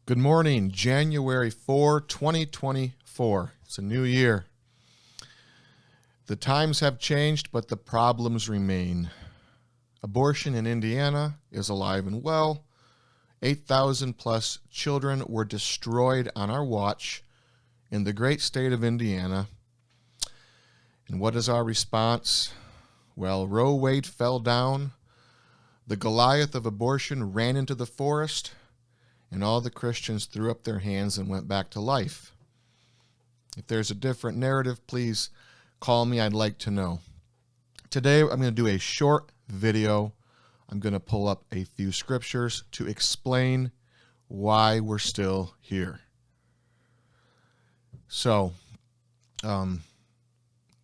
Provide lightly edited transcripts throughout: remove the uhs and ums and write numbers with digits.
Good morning, January 4, 2024. It's a new year. The times have changed, but the problems remain. Abortion in Indiana is alive and well. 8,000 plus children were destroyed on our watch in the great state of Indiana. And what is our response? Well, Roe Wade fell down. The Goliath of abortion ran into the forest, and all the Christians threw up their hands and went back to life. If there's a different narrative, please call me. I'd like to know. Today, I'm going to do a short video. I'm going to pull up a few scriptures to explain why we're still here. So, the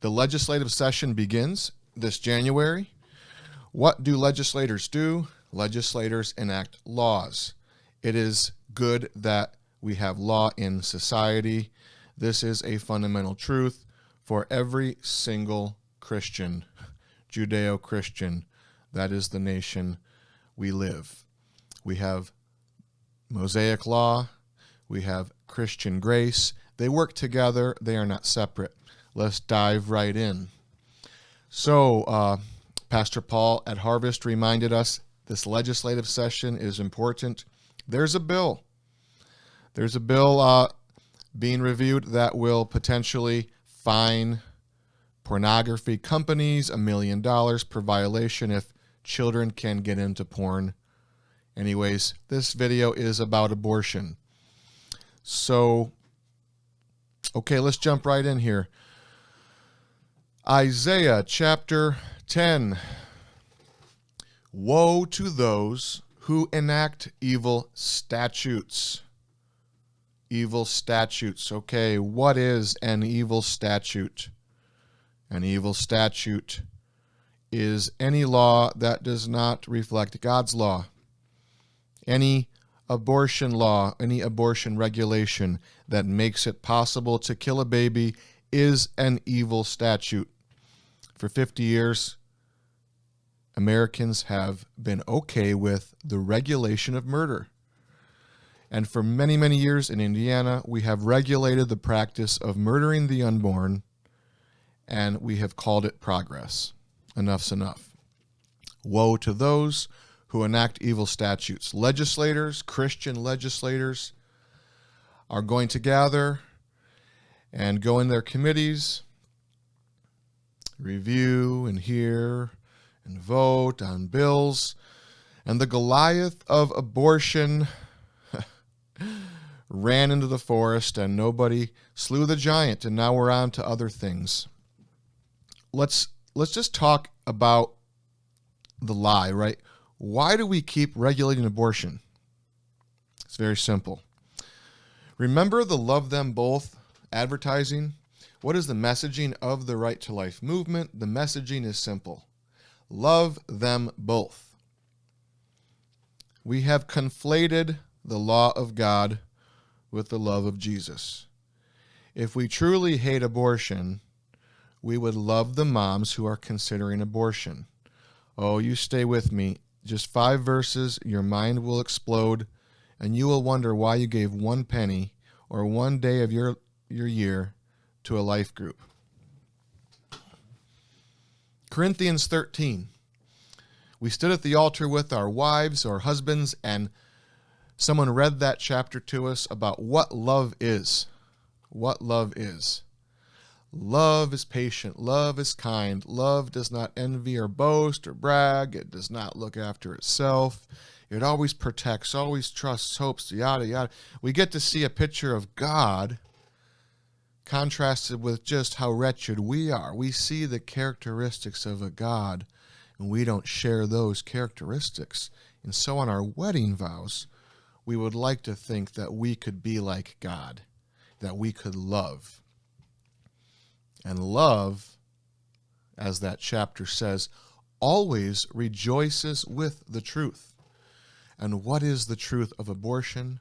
legislative session begins this January. What do legislators do? Legislators enact laws. It is good that we have law in society. This is a fundamental truth for every single Christian, Judeo-Christian. That is the nation we live. We have Mosaic law. We have Christian grace. They work together. They are not separate. Let's dive right in. So, Pastor Paul at Harvest reminded us this legislative session is important. There's a bill. There's a bill being reviewed that will potentially fine pornography companies $1 million per violation if children can get into porn. Anyways, this video is about abortion. So, okay, let's jump right in here. Isaiah chapter 10. Woe to those who enact evil statutes. Evil statutes. Okay, what is an evil statute? An evil statute is any law that does not reflect God's law. Any abortion law, any abortion regulation that makes it possible to kill a baby is an evil statute. For 50 years, Americans have been okay with the regulation of murder. And for many, many years in Indiana, we have regulated the practice of murdering the unborn, and we have called it progress. Enough's enough. Woe to those who enact evil statutes. Legislators, Christian legislators, are going to gather and go in their committees, review and hear and vote on bills, and the Goliath of abortion ran into the forest and nobody slew the giant, and now we're on to other things. Let's just talk about the lie, right? Why do we keep regulating abortion? It's very simple. Remember the Love Them Both advertising? What is the messaging of the Right to Life movement? The messaging is simple. Love them both. We have conflated the law of God with the love of Jesus. If we truly hate abortion, we would love the moms who are considering abortion. Oh, you stay with me. Just 5 verses, your mind will explode, and you will wonder why you gave 1 penny or 1 day of your year to a life group. Corinthians 13. We stood at the altar with our wives or husbands, and someone read that chapter to us about what love is. What love is. Love is patient. Love is kind. Love does not envy or boast or brag. It does not look after itself. It always protects, always trusts, hopes, yada, yada. We get to see a picture of God contrasted with just how wretched we are. We see the characteristics of a God, and we don't share those characteristics. And so on our wedding vows, we would like to think that we could be like God, that we could love. And love, as that chapter says, always rejoices with the truth. And what is the truth of abortion?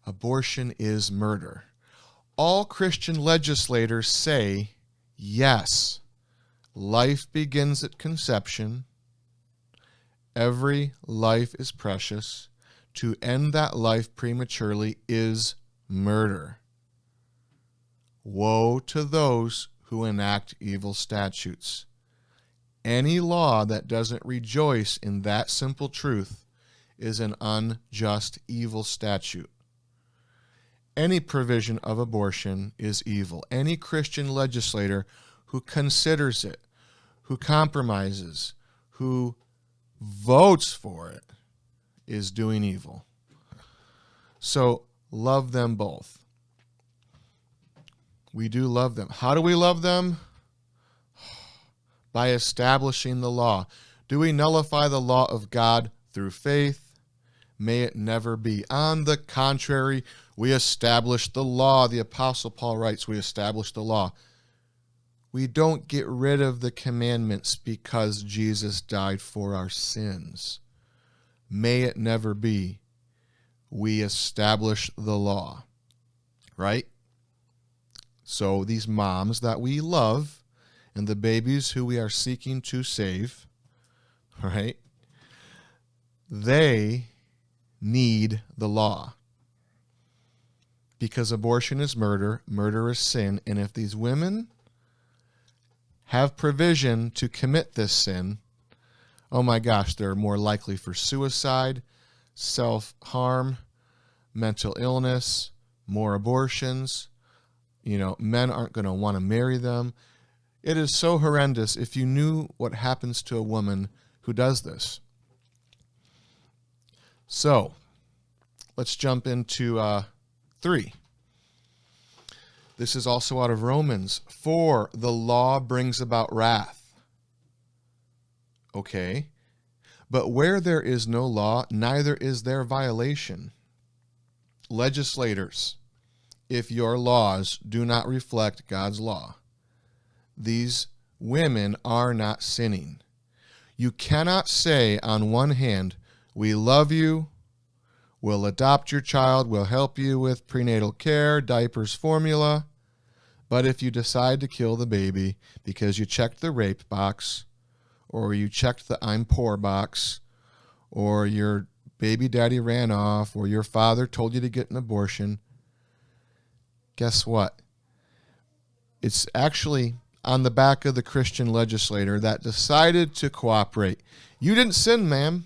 Abortion is murder. All Christian legislators say, yes, life begins at conception. Every life is precious. to end that life prematurely is murder. Woe to those who enact evil statutes. Any law that doesn't rejoice in that simple truth is an unjust, evil statute. Any provision of abortion is evil. Any Christian legislator who considers it, who compromises, who votes for it, is doing evil. So love them both. We do love them. How do we love them? By establishing the law. Do we nullify the law of God through faith? May it never be. On the contrary, we establish the law. The Apostle Paul writes, we establish the law. We don't get rid of the commandments because Jesus died for our sins. May it never be. We establish the law. Right? So these moms that we love and the babies who we are seeking to save, right? They need the law. Because abortion is murder, murder is sin, and if these women have provision to commit this sin, oh my gosh, they're more likely for suicide, self-harm, mental illness, more abortions. You know, men aren't going to want to marry them. It is so horrendous if you knew what happens to a woman who does this. So, let's jump into 3. This is also out of Romans. For the law brings about wrath. Okay. But where there is no law, neither is there violation. Legislators, if your laws do not reflect God's law, these women are not sinning. You cannot say on one hand, we love you, we'll adopt your child, we'll help you with prenatal care, diapers, formula, but if you decide to kill the baby because you checked the rape box, or you checked the I'm poor box, or your baby daddy ran off, or your father told you to get an abortion, guess what? It's actually on the back of the Christian legislator that decided to cooperate. You didn't sin, ma'am.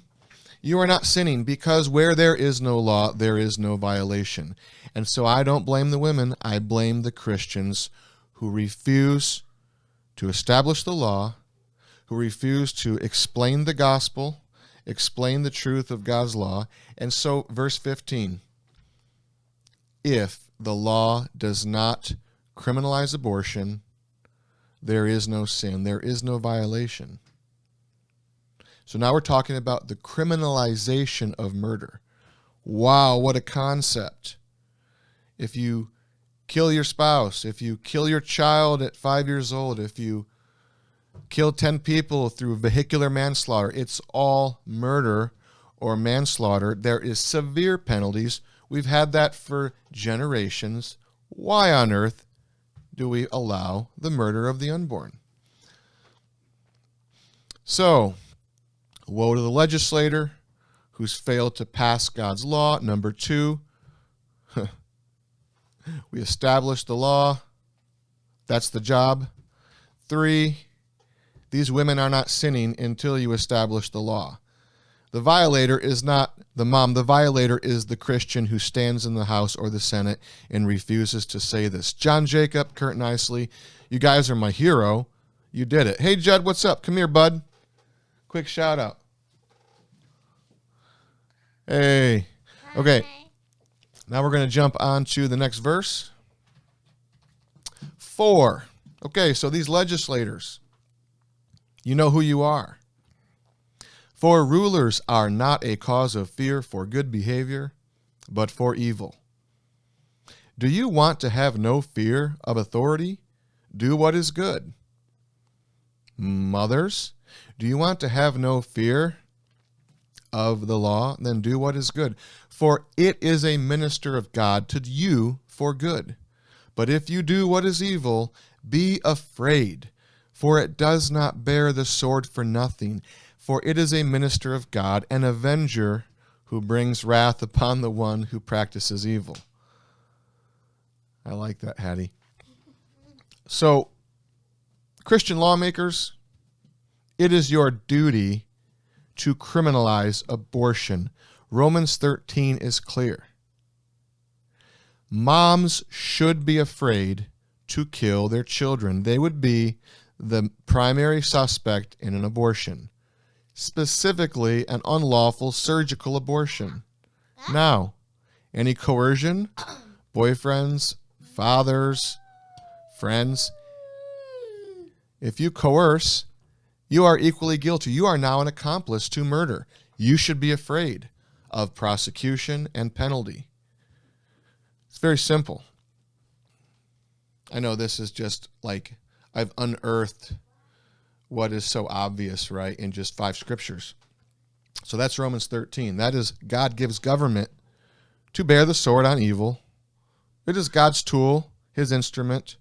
You are not sinning, because where there is no law, there is no violation. And so I don't blame the women. I blame the Christians who refuse to establish the law, who refuse to explain the gospel, explain the truth of God's law. And so, verse 15, if the law does not criminalize abortion, there is no sin, there is no violation. So now we're talking about the criminalization of murder. Wow, what a concept. If you kill your spouse, if you kill your child at 5 years old, if you kill 10 people through vehicular manslaughter, it's all murder or manslaughter. There is severe penalties. We've had that for generations. Why on earth do we allow the murder of the unborn? So, woe to the legislator who's failed to pass God's law. Number 2, we establish the law. That's the job. 3, these women are not sinning until you establish the law. The violator is not the mom. The violator is the Christian who stands in the House or the Senate and refuses to say this. John Jacob, Kurt Nicely, you guys are my hero. You did it. Hey, Judd, what's up? Come here, bud. Quick shout out. Hey. Okay. Now we're going to jump on to the next verse. 4. Okay, so these legislators, you know who you are. For rulers are not a cause of fear for good behavior, but for evil. Do you want to have no fear of authority? Do what is good. Mothers, do you want to have no fear of the law? Then do what is good. For it is a minister of God to you for good. But if you do what is evil, be afraid, for it does not bear the sword for nothing. For it is a minister of God, an avenger who brings wrath upon the one who practices evil. I like that, Hattie. So, Christian lawmakers, it is your duty to criminalize abortion. Romans 13 is clear. Moms should be afraid to kill their children. They would be the primary suspect in an abortion, specifically an unlawful surgical abortion. Now, any coercion, boyfriends, fathers, friends, if you coerce, you are equally guilty. You are now an accomplice to murder. You should be afraid of prosecution and penalty. It's very simple. I know this is just like I've unearthed what is so obvious, right, in just 5 scriptures. So that's Romans 13. That is, God gives government to bear the sword on evil. It is God's tool, his instrument,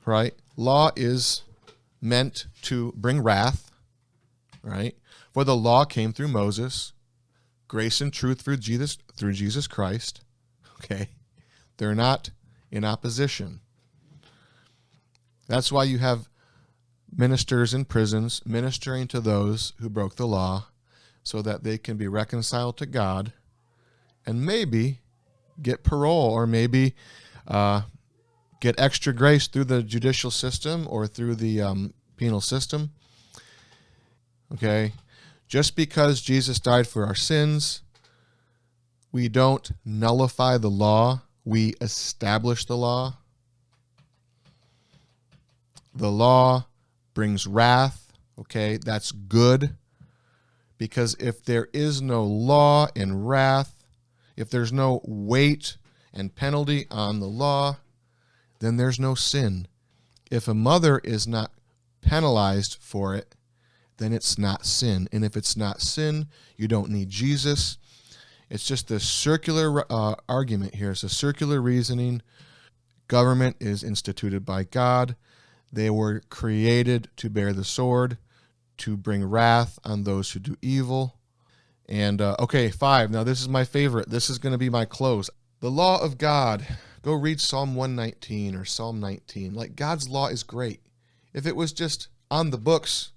right? Law is meant to bring wrath, right? For the law came through Moses, grace and truth through Jesus Christ. Okay? They're not in opposition. That's why you have ministers in prisons ministering to those who broke the law so that they can be reconciled to God and maybe get parole or maybe get extra grace through the judicial system or through the penal system. Okay? Just because Jesus died for our sins, we don't nullify the law. We establish the law. The law brings wrath, okay? That's good, because if there is no law and wrath, if there's no weight and penalty on the law, then there's no sin. If a mother is not penalized for it, then it's not sin. And if it's not sin, you don't need Jesus. It's just a circular argument here. It's a circular reasoning. Government is instituted by God. They were created to bear the sword, to bring wrath on those who do evil. And, 5. Now, this is my favorite. This is going to be my close. The law of God. Go read Psalm 119 or Psalm 19. Like, God's law is great. If it was just on the books,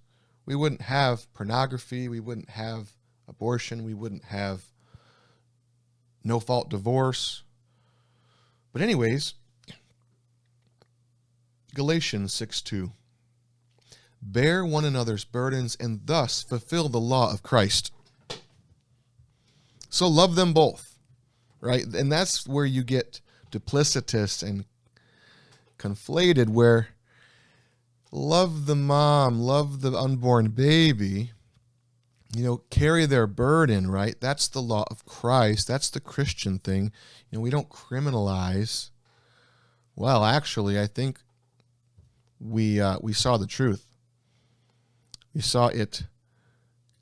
we wouldn't have pornography. We wouldn't have abortion. We wouldn't have no-fault divorce. But anyways, Galatians 6:2. Bear one another's burdens and thus fulfill the law of Christ. So love them both, right? And that's where you get duplicitous and conflated, where love the mom, love the unborn baby, carry their burden, right? That's the law of Christ. That's the Christian thing. We don't criminalize. Well, actually, I think we saw the truth. We saw it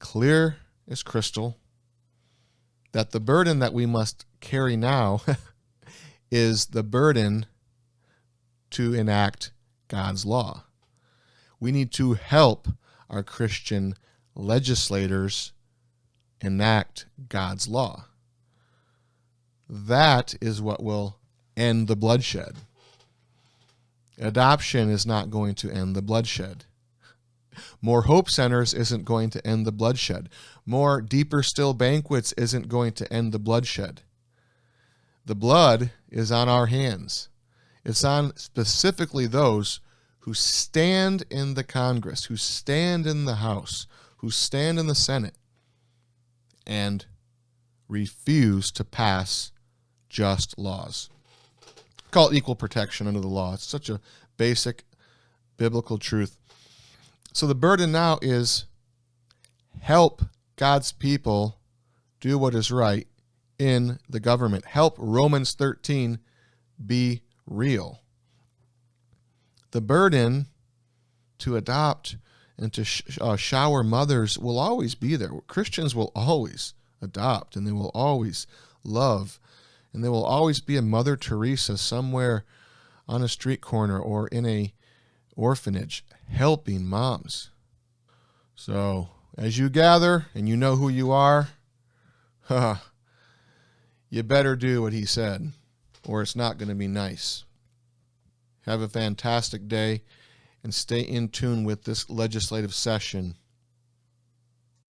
clear as crystal that the burden that we must carry now is the burden to enact God's law. We need to help our Christian legislators enact God's law. That is what will end the bloodshed. Adoption is not going to end the bloodshed. More Hope Centers isn't going to end the bloodshed. More Deeper Still banquets isn't going to end the bloodshed. The blood is on our hands. It's on specifically those who stand in the Congress, who stand in the House, who stand in the Senate, and refuse to pass just laws. Call it equal protection under the law. It's such a basic biblical truth. So the burden now is help God's people do what is right in the government. Help Romans 13 be real. The burden to adopt and to shower mothers will always be there. Christians will always adopt, and they will always love, and there will always be a Mother Teresa somewhere on a street corner or in a orphanage helping moms. So as you gather and you know who you are, You better do what he said, or it's not going to be nice. Have a fantastic day, and stay in tune with this legislative session